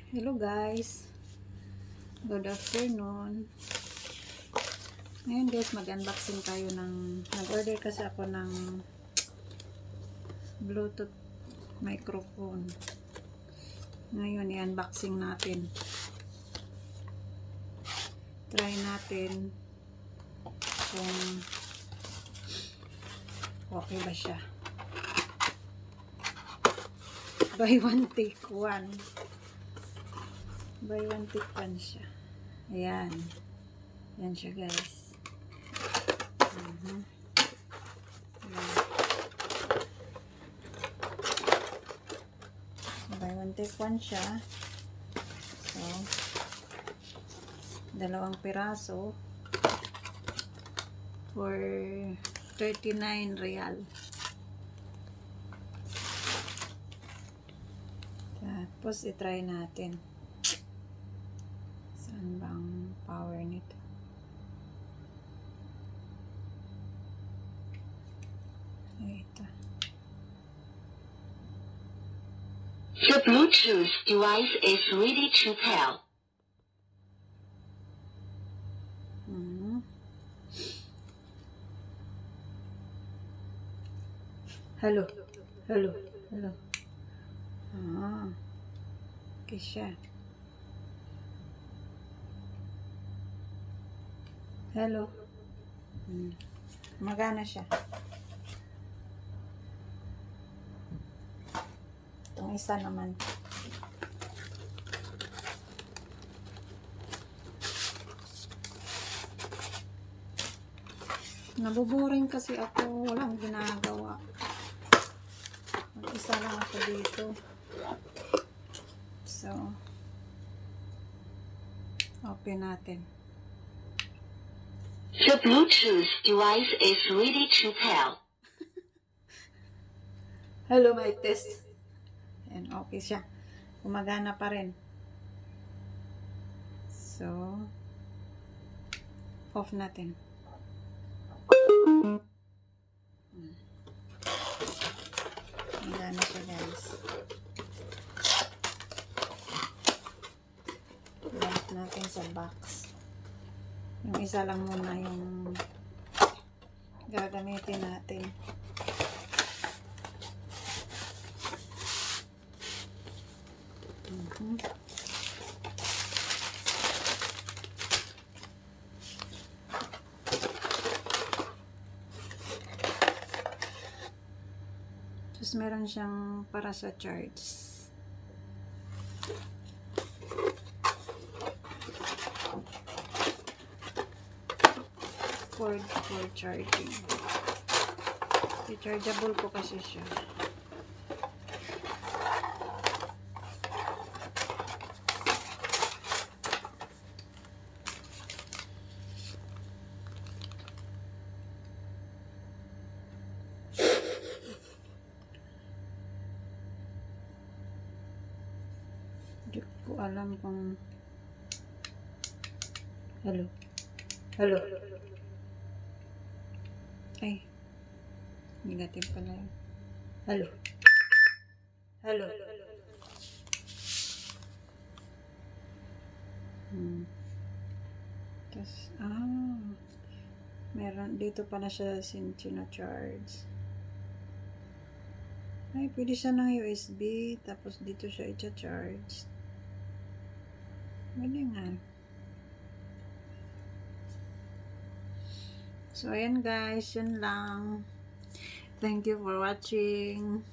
Hello guys, good afternoon. Ngayon guys, mag-unboxing tayo ng, nag-order kasi ako ng Bluetooth microphone. Ngayon i-unboxing natin. Try natin kung okay ba siya. Buy one take one. Buy one take one siya. Ayan. Yan siya guys. Ayan. Buy one take one siya. So, dalawang piraso for 39 real. Tapos i-try natin. Saan bang power nito? Ito. The Bluetooth device is ready to pair. Hello. Hello. Hello. Okay siya. Hello. Magana siya. Itong isa naman. Nabuboring kasi ako. Walang ginagawa. Mag-isa lang ako dito. So, open natin. The Bluetooth device is ready to pair. Hello, my test. And okay siya. Gumagana pa rin. So, off natin. Gumagana siya guys. Balik natin sa box. Yung isa lang muna yung gagamitin natin. Tapos meron siyang para sa charge. Cord for charging. Rechargeable po kasi siya. Hindi ko alam kung hello. Hello. Ay. Negative pala yun. Hello. Hello. Tapos, meron, dito pala siya sino-charge. Ay, pwede siya ng USB, tapos dito siya i-charge. Pwede nga. So, ayan guys, yun lang. Thank you for watching.